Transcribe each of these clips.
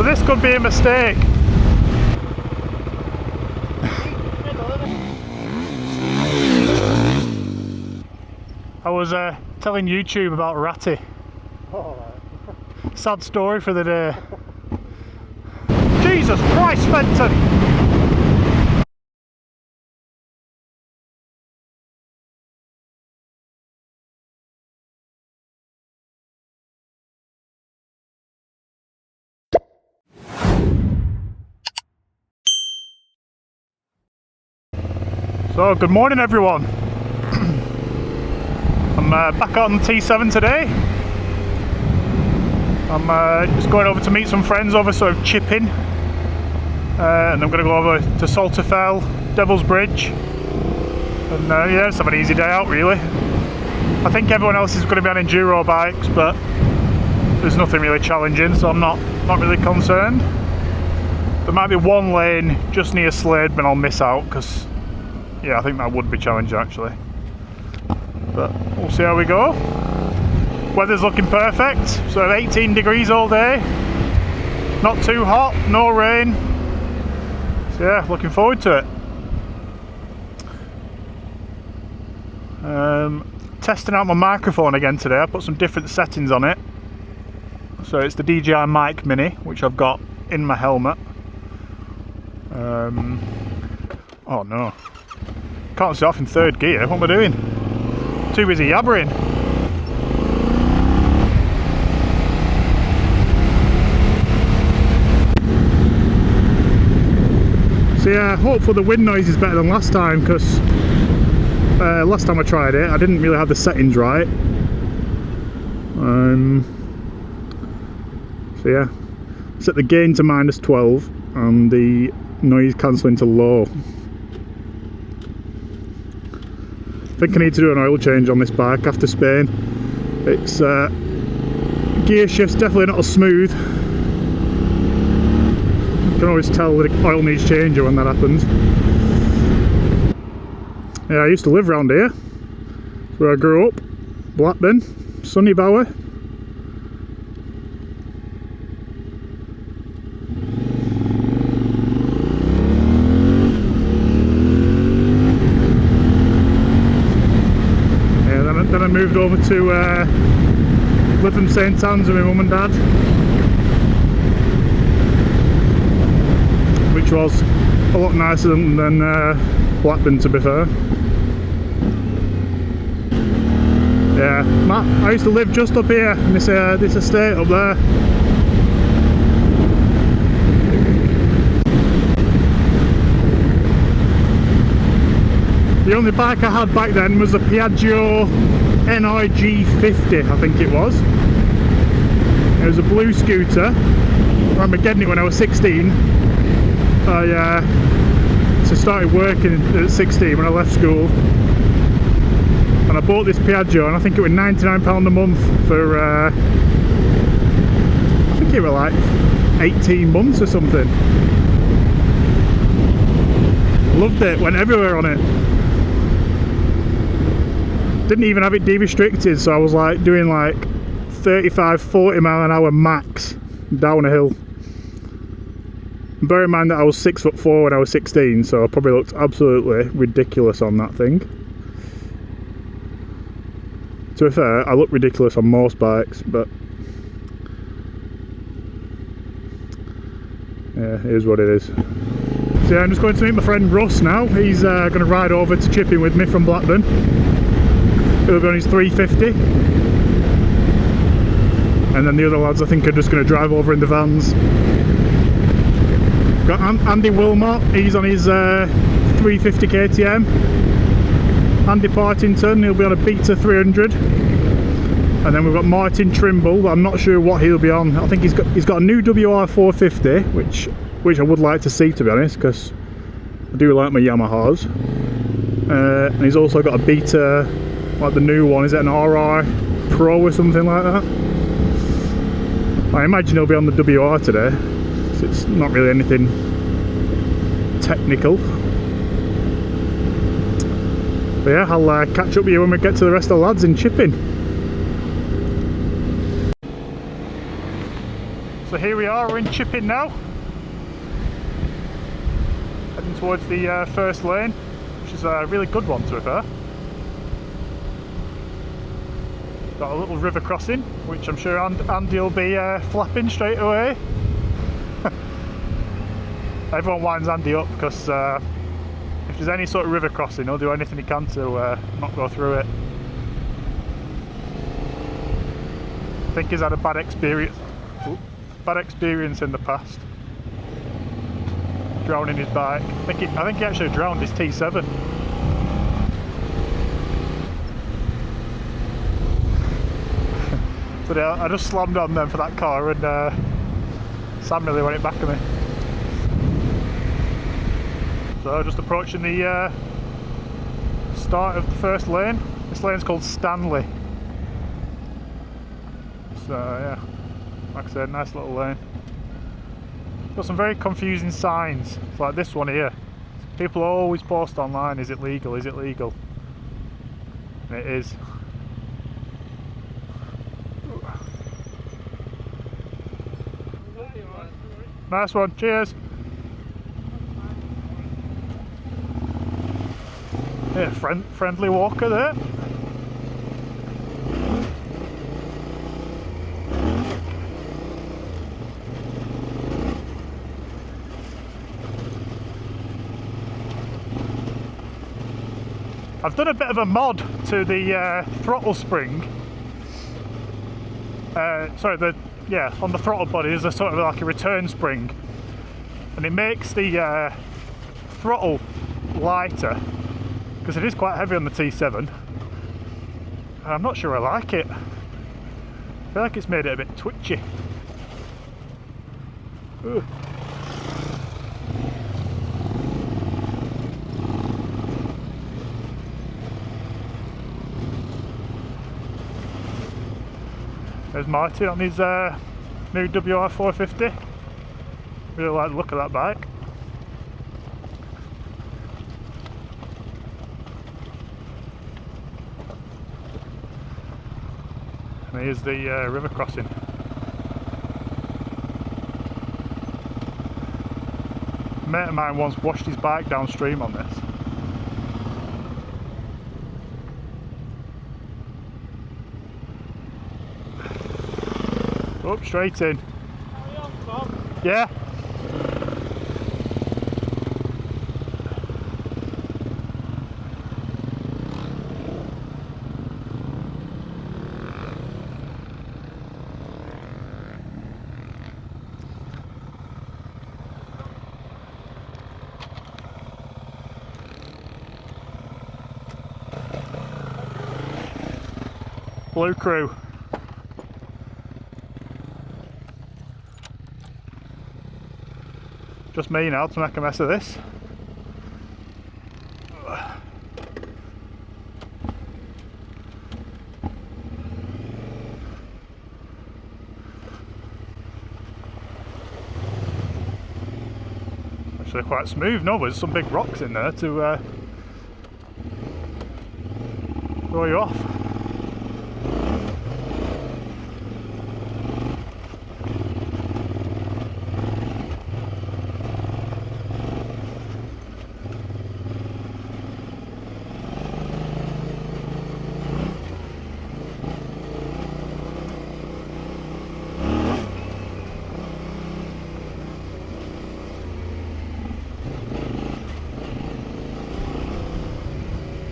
So this could be a mistake. I was telling YouTube about Ratty. Sad story for the day. Jesus Christ, Fenton! So, good morning everyone. I'm back on the T7 today. I'm just going over to meet some friends over sort of Chipping. And I'm going to go over to Salterfell, Devil's Bridge. And yeah, just have an easy day out really. I think everyone else is going to be on Enduro bikes, but there's nothing really challenging, so I'm not really concerned. There might be one lane just near Slade, but I'll miss out because yeah, I think that would be challenging actually. But we'll see how we go. Weather's looking perfect, so 18 degrees all day. Not too hot, no rain. So yeah, looking forward to it. Testing out my microphone again today. I put some different settings on it. So it's the DJI Mic Mini, which I've got in my helmet. Oh no. Can't see off in third gear, what am I doing? Too busy yabbering. So yeah, hopefully the wind noise is better than last time, because last time I tried it I didn't really have the settings right. So yeah, set the gain to -12 and the noise cancelling to low. I think I need to do an oil change on this bike after Spain. It's gear shift's definitely not as smooth. You can always tell that the oil needs changing when that happens. Yeah, I used to live around here. That's where I grew up. Blackburn, Sunny Bower. Then I moved over to Lytham St Anne's with my mum and dad, which was a lot nicer than Blackburn, to be fair. Yeah, I used to live just up here in this estate up there. The only bike I had back then was a Piaggio NIG50, I think it was. It was a blue scooter. I remember getting it when I was 16. I started working at 16 when I left school. And I bought this Piaggio, and I think it was £99 a month for, I think it was like 18 months or something. Loved it, went everywhere on it. Didn't even have it de-restricted, so I was like doing like 35-40 mile an hour max down a hill. Bear in mind that I was 6'4" when I was 16, so I probably looked absolutely ridiculous on that thing. To be fair, I look ridiculous on most bikes, but yeah, it is what it is. So yeah, I'm just going to meet my friend Russ now. He's going to ride over to Chipping with me from Blackburn. He'll be on his 350. And then the other lads I think are just going to drive over in the vans. Got Andy Wilmot, he's on his 350 KTM. Andy Partington, he'll be on a Beta 300. And then we've got Martin Trimble, but I'm not sure what he'll be on. I think he's got a new WR450, which I would like to see, to be honest, because I do like my Yamahas. And he's also got a Beta, like the new one, is it an RR Pro or something like that? I imagine he'll be on the WR today, so it's not really anything technical. But yeah, I'll catch up with you when we get to the rest of the lads in Chipping. So here we are, we're in Chipping now. Heading towards the first lane, which is a really good one to be fair. Got a little river crossing, which I'm sure Andy will be flapping straight away. Everyone winds Andy up because if there's any sort of river crossing, he'll do anything he can to not go through it. I think he's had a bad experience in the past. Drowning his bike. I think he actually drowned his T7. So I just slammed on them for that car, and Sam nearly went it back at me. So just approaching the start of the first lane. This lane's called Stanley. So yeah, like I said, nice little lane. Got some very confusing signs, like this one here. People always post online, is it legal, is it legal? And it is. Nice one, cheers. Yeah, friendly walker there. I've done a bit of a mod to the throttle spring. On the throttle body there's a sort of like a return spring, and it makes the throttle lighter because it is quite heavy on the T7. And I'm not sure I like it. I feel like it's made it a bit twitchy. Ugh. There's Martin on his new WR450. Really like the look of that bike. And here's the river crossing. A mate of mine once washed his bike downstream on this. Up straight in. Carry on, Tom. Yeah. Blue crew. Just me now to make a mess of this. Actually quite smooth. No, there's some big rocks in there to throw you off.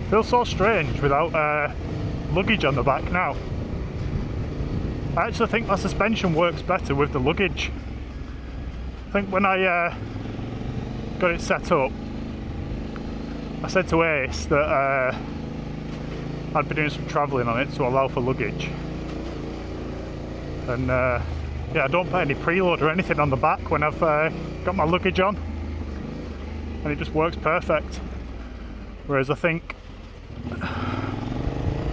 Feels so strange without luggage on the back now. I actually think my suspension works better with the luggage. I think when I got it set up, I said to Ace that I'd be doing some travelling on it to allow for luggage. And yeah, I don't put any preload or anything on the back when I've got my luggage on, and it just works perfect. Whereas I think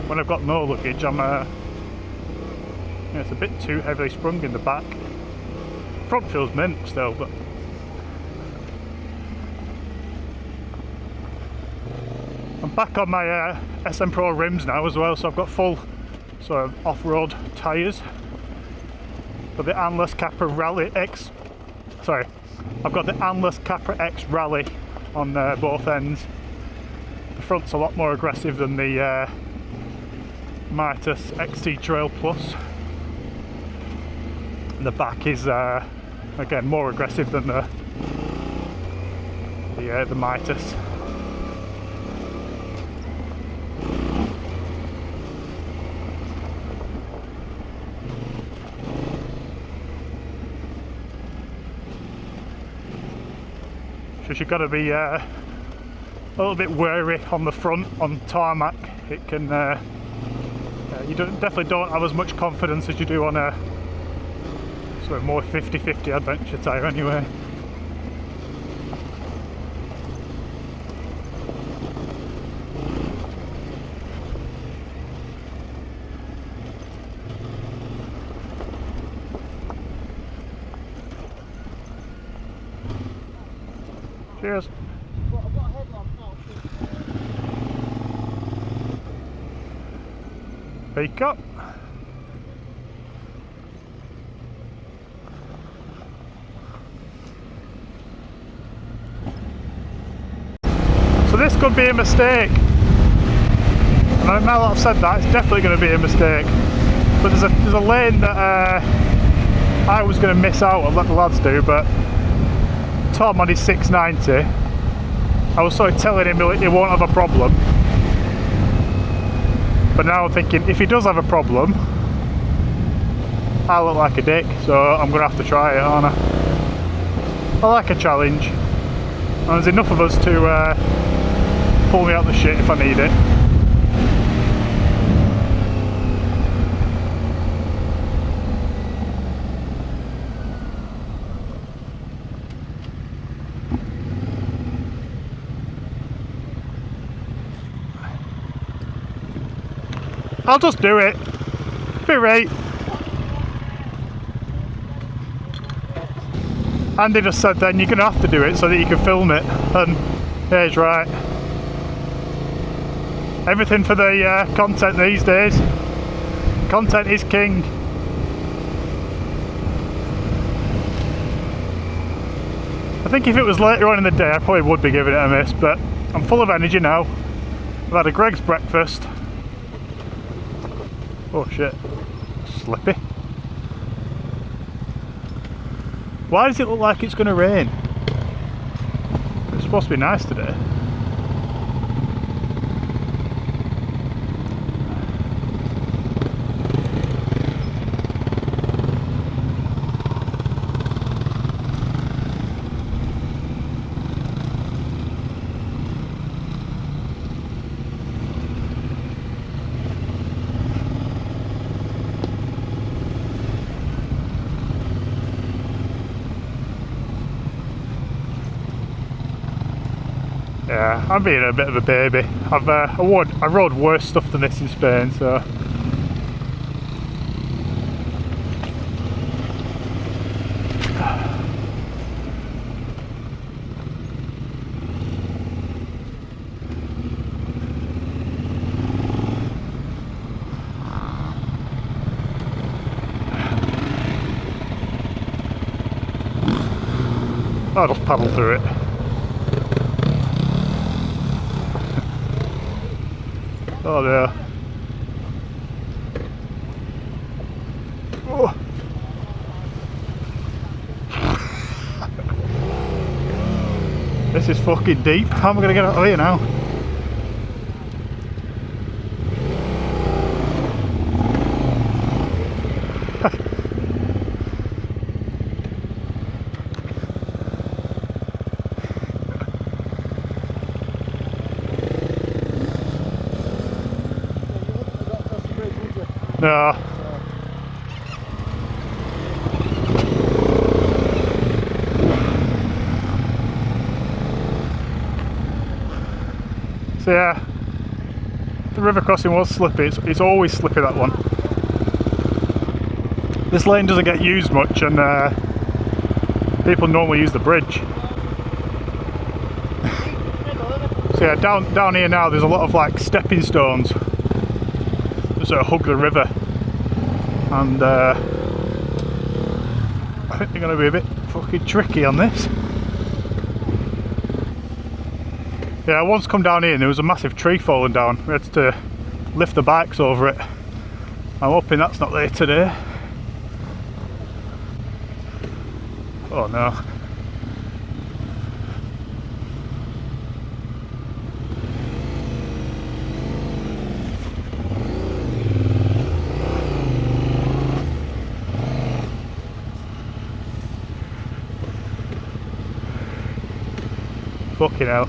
when I've got no luggage, yeah, it's a bit too heavily sprung in the back. Front feels mint still, but I'm back on my SM Pro rims now as well, so I've got full sort of off-road tyres. Got the Anlers Capra Rally X. Sorry, I've got the Anlers Capra X Rally on both ends. The front's a lot more aggressive than the Mitas XT Trail Plus. And the back is again more aggressive than the Mitas. Just you've got to be a little bit wary on the front on tarmac. It can you definitely don't have as much confidence as you do on a sort of more 50/50 adventure tyre anyway. Cheers. Peak up. So this could be a mistake. And now that I've said that, it's definitely going to be a mistake. But there's a lane that I was going to miss out and let the lads do, but Tom on his 690, I was sort of telling him he won't have a problem. But now I'm thinking, if he does have a problem, I look like a dick, so I'm going to have to try it, aren't I? I like a challenge, and there's enough of us to pull me out the shit if I need it. I'll just do it. Be right. Andy just said then you're going to have to do it so that you can film it, and yeah, he's right. Everything for the content these days. Content is king. I think if it was later on in the day I probably would be giving it a miss, but I'm full of energy now. I've had a Greg's breakfast. Oh shit, slippy. Why does it look like it's going to rain? It's supposed to be nice today. Yeah, I'm being a bit of a baby. I rode worse stuff than this in Spain, so. I'll just paddle through it. Oh dear. Oh. This is fucking deep. How am I going to get out of here now? No. So yeah, the river crossing was slippy. It's always slippy, that one. This lane doesn't get used much, and people normally use the bridge. So yeah, down here now there's a lot of like stepping stones that sort of hug the river, and I think they're going to be a bit fucking tricky on this. Yeah, I once come down here and there was a massive tree falling down. We had to lift the bikes over it. I'm hoping that's not there today. Oh no. Fucking hell.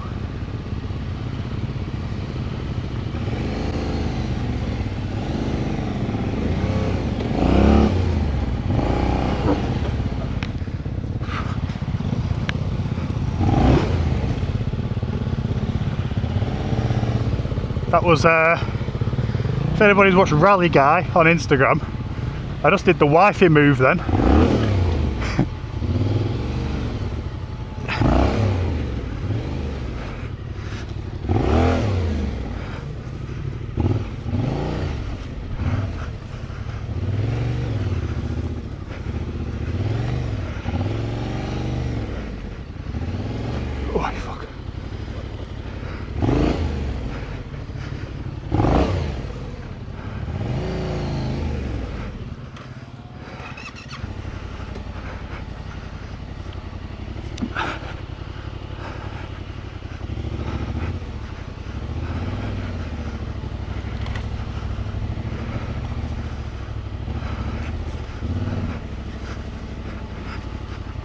That was, if anybody's watched Rally Guy on Instagram, I just did the wifey move then. Oh, fuck.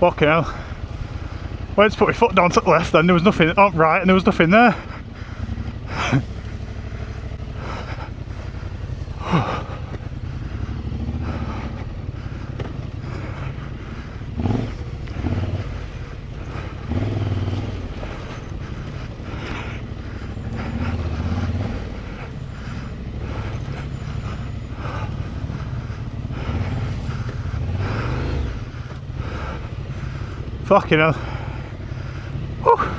Fucking hell. Well, I just put my foot down to the left then, there was nothing on right and there was nothing there. Fucking hell. Whew.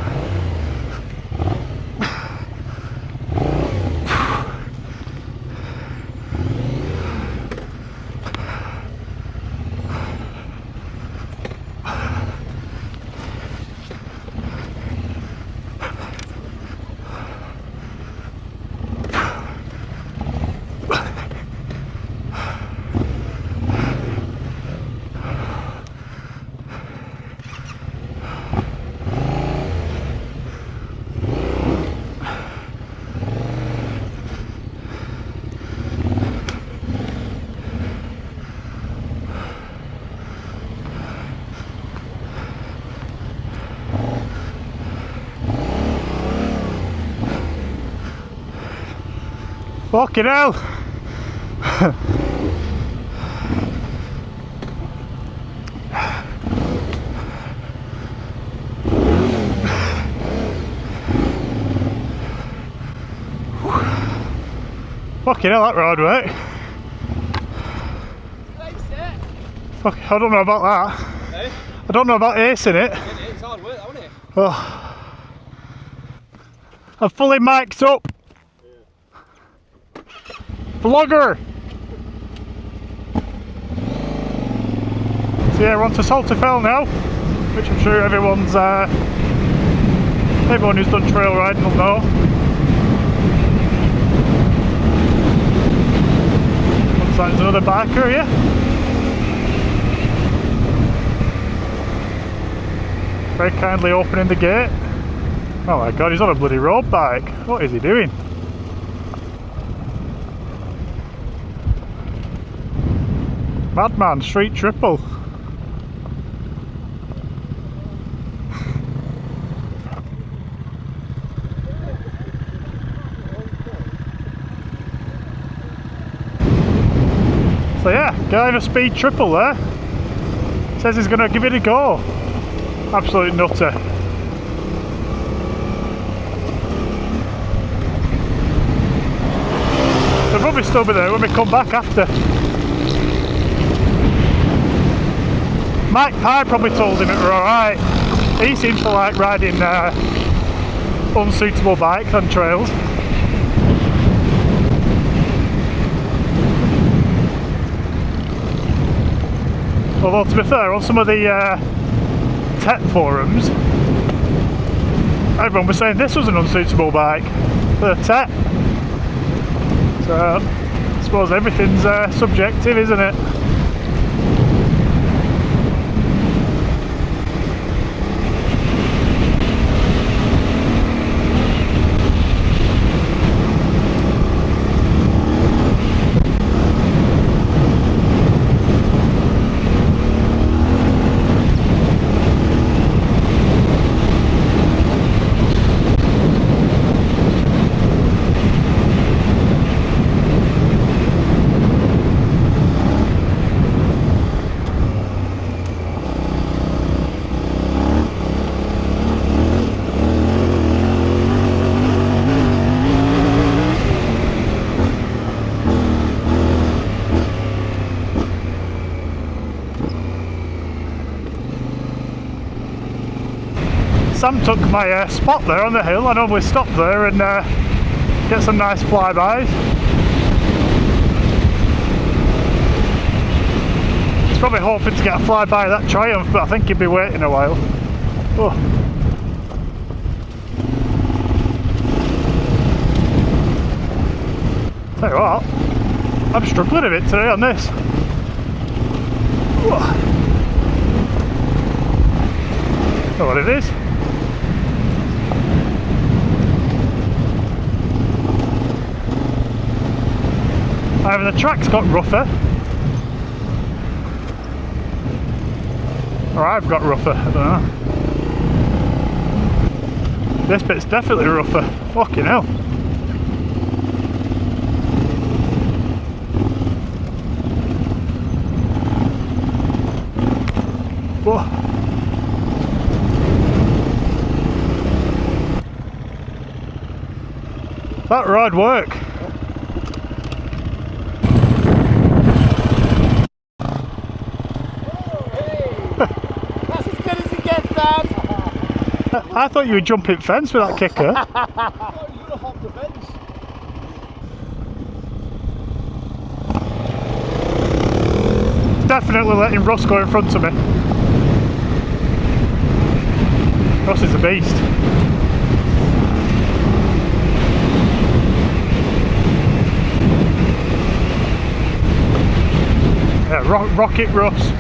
Fucking hell! Fucking hell, that road, right? Fuck, I don't know about that. Hey? I don't know about acing it. It's hard work, that, wasn't it? Oh. I'm fully mic'd up. Vlogger! So yeah, we're on to Salterfell now, which I'm sure everyone who's done trail riding will know. Looks like there's another biker here. Very kindly opening the gate. Oh my god, he's on a bloody road bike. What is he doing? Madman, street triple. So yeah, guy in a speed triple there. Says he's going to give it a go. Absolute nutter. They'll probably still be there when we come back after. Mike Pye probably told him it were alright. He seems to like riding unsuitable bikes on trails. Although to be fair, on some of the tech forums, everyone was saying this was an unsuitable bike for the tech. So I suppose everything's subjective, isn't it? Sam took my spot there on the hill. I normally stop there and get some nice flybys. He's probably hoping to get a flyby of that Triumph, but I think he'd be waiting a while. Oh. Tell you what, I'm struggling a bit today on this. Oh. Know what it is? Either the track's got rougher, or I've got rougher, I don't know. This bit's definitely rougher. Fucking hell. Whoa. That ride work. I thought you were jumping fence with that kicker. I thought you were gonna hop the fence. Definitely letting Russ go in front of me. Russ is a beast. Yeah, rocket Russ.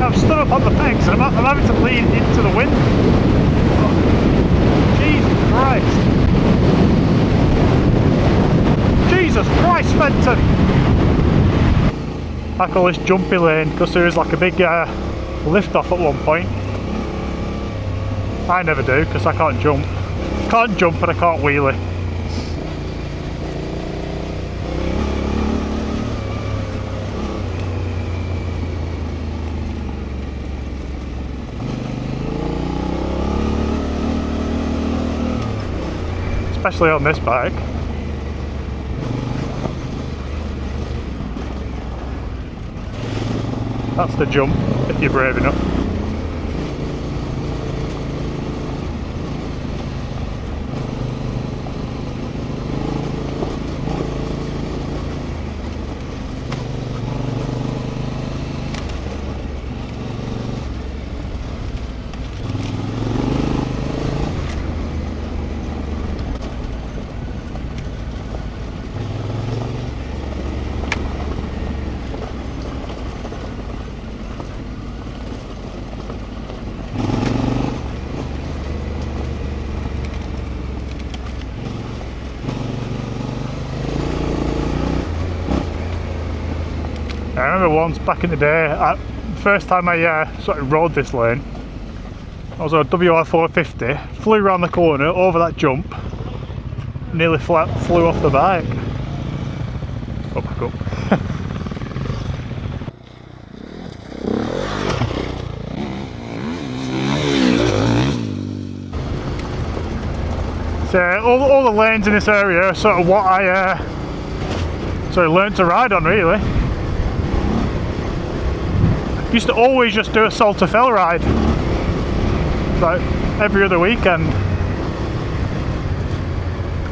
I'm stood up on the pegs and I'm having to lean into the wind. Oh, Jesus Christ. Jesus Christ, Fenton! I call this jumpy lane because there is like a big lift off at one point. I never do because I can't jump. Can't jump and I can't wheelie. Especially on this bike. That's the jump, if you're brave enough. I remember once back in the day, first time I sort of rode this lane, I was on a WR450, flew around the corner over that jump, nearly flew off the bike. Up, back up. So all the lanes in this area are sort of what I sort of learned to ride on, really. Used to always just do a Salterfell ride, like every other weekend.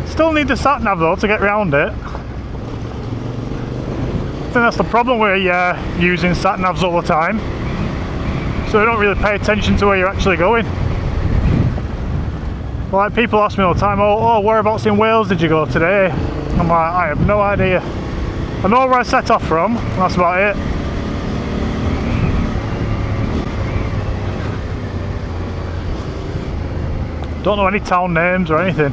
Still need the sat nav though to get around it. I think that's the problem with using sat navs all the time. So you don't really pay attention to where you're actually going. Like, people ask me all the time, oh, whereabouts in Wales did you go today? I'm like, I have no idea. I know where I set off from, and that's about it. Don't know any town names or anything.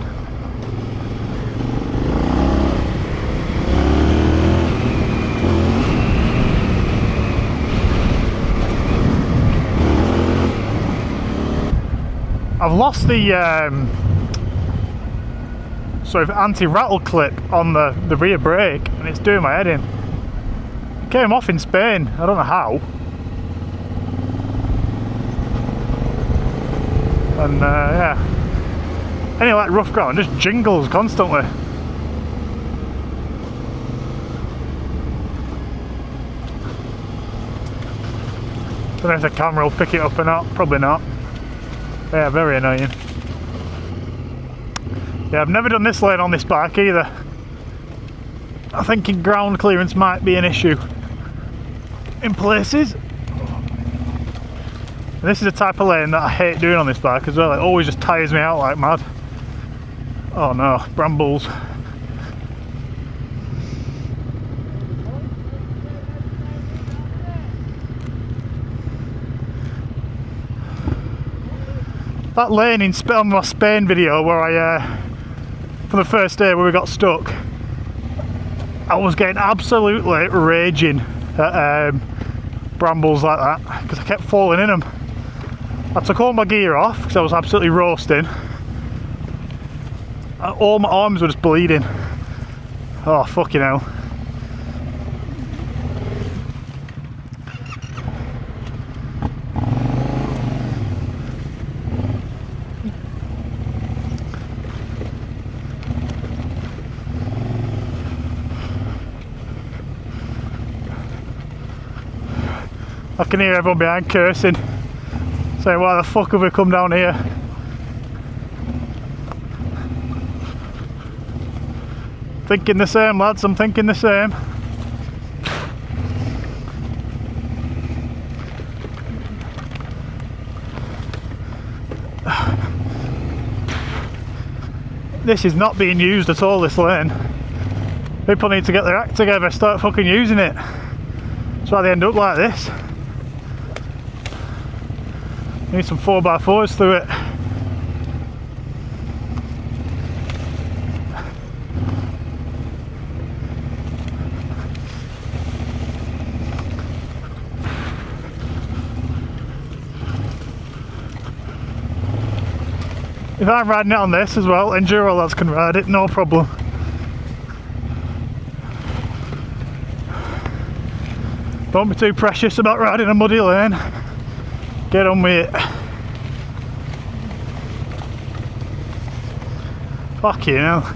I've lost the sort of anti-rattle clip on the rear brake, and it's doing my head in. It came off in Spain, I don't know how. And yeah, any like rough ground just jingles constantly. Don't know if the camera will pick it up or not, probably not. Yeah, very annoying. Yeah, I've never done this lane on this bike either. I think ground clearance might be an issue in places. And this is the type of lane that I hate doing on this bike as well. It always just tires me out like mad. Oh no, brambles. That lane in on my Spain video where I, for the first day where we got stuck, I was getting absolutely raging at brambles like that because I kept falling in them. I took all my gear off because I was absolutely roasting. All my arms were just bleeding. Oh, fucking hell. I can hear everyone behind cursing, saying, why the fuck have we come down here? Thinking the same, lads, I'm thinking the same. This is not being used at all, this lane. People need to get their act together, start fucking using it. That's why they end up like this. Need some 4x4s through it. If I'm riding it on this as well, Enduro lads can ride it, no problem. Don't be too precious about riding a muddy lane. Get on with it. Fuck you know.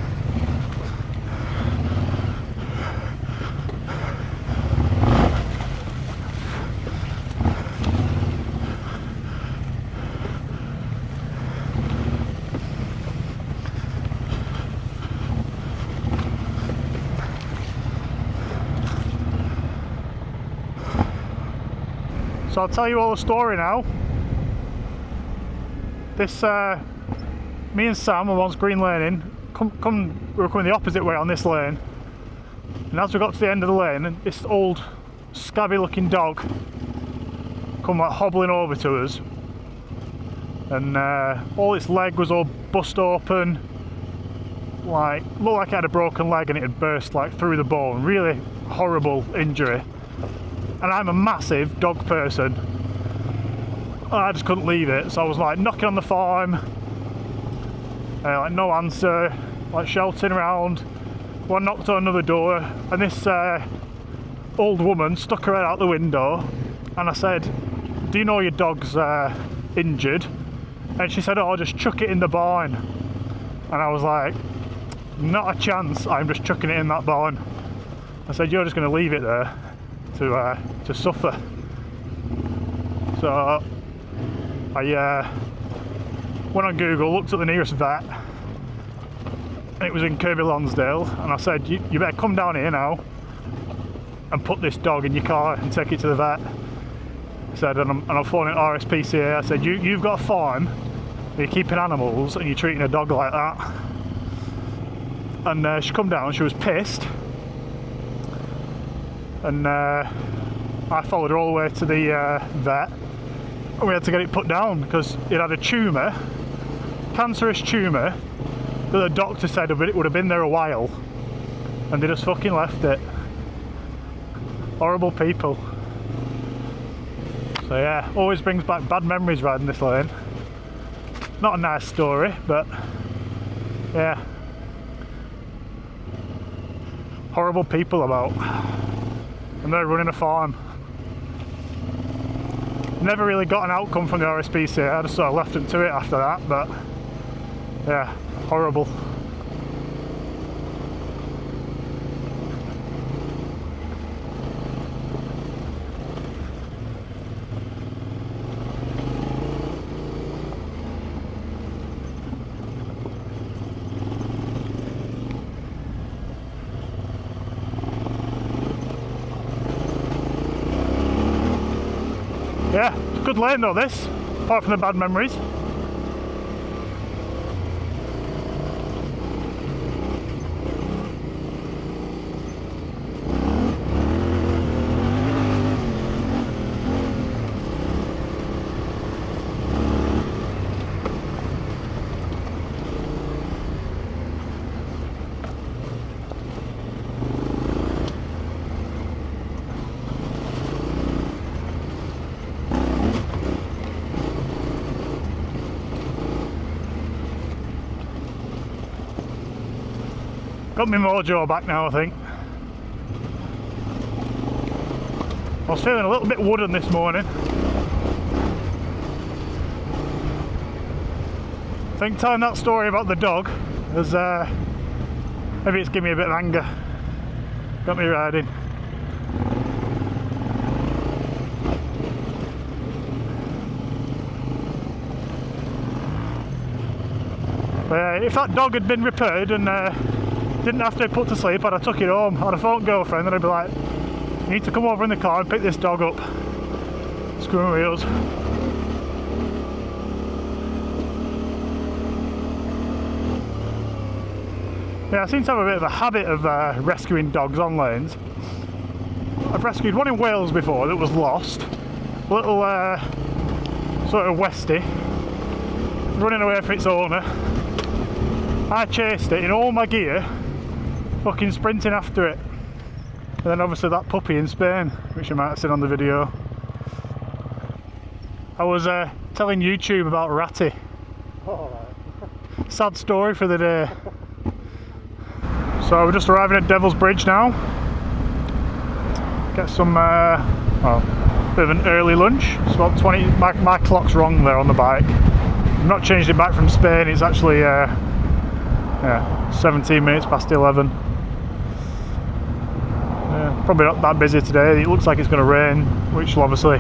So I'll tell you all the story now. This, me and Sam were once green laning, we were coming the opposite way on this lane, and as we got to the end of the lane, this old scabby looking dog come like hobbling over to us, and all its leg was all bust open, like looked like it had a broken leg and it had burst like through the bone. Really horrible injury. and I'm a massive dog person. I just couldn't leave it, so I was like knocking on the farm, like no answer, like shouting around. One knocked on another door, and this old woman stuck her head out the window, and I said, "Do you know your dog's injured?" And she said, "Oh, just chuck it in the barn." And I was like, "Not a chance, I'm just chucking it in that barn." I said, "You're just going to leave it there to suffer." So I went on Google, looked at the nearest vet, and it was in Kirby Lonsdale, and I said, you better come down here now and put this dog in your car and take it to the vet. I said, and I'm phoning RSPCA. I said, you've got a farm, you're keeping animals, and you're treating a dog like that. And she come down, she was pissed, and I followed her all the way to the vet, and we had to get it put down because it had a tumour, cancerous tumour, that the doctor said it would have been there a while, and they just fucking left it. Horrible people. So yeah, always brings back bad memories riding this lane. Not a nice story, but yeah, horrible people about, and they're running a farm. Never really got an outcome from the RSPCA, I just sort of left them to it after that, but yeah, horrible. Yeah, it's a good lane though this, apart from the bad memories. Got my mojo back now, I think. I was feeling a little bit wooden this morning. I think telling that story about the dog has maybe it's given me a bit of anger. Got me riding. But if that dog had been repaired and didn't have to be put to sleep, I'd have took it home. I'd have phoned girlfriend and I'd be like, "You need to come over in the car and pick this dog up." Screw wheels. Yeah, I seem to have a bit of a habit of rescuing dogs on lanes. I've rescued one in Wales before that was lost. A little sort of Westie, running away from its owner. I chased it in all my gear, fucking sprinting after it. And then obviously that puppy in Spain, which you might have seen on the video. I was telling YouTube about Ratty. Sad story for the day. So we're just arriving at Devil's Bridge now. Get some, bit of an early lunch. It's about 20, my clock's wrong there on the bike. I've not changed it back from Spain, it's actually, yeah, 17 minutes past 11. Yeah, probably not that busy today. It looks like it's going to rain, which will obviously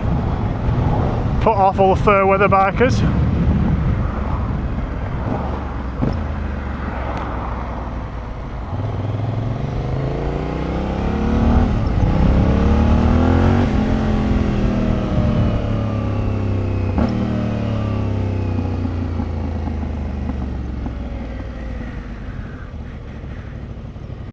put off all the fair weather bikers.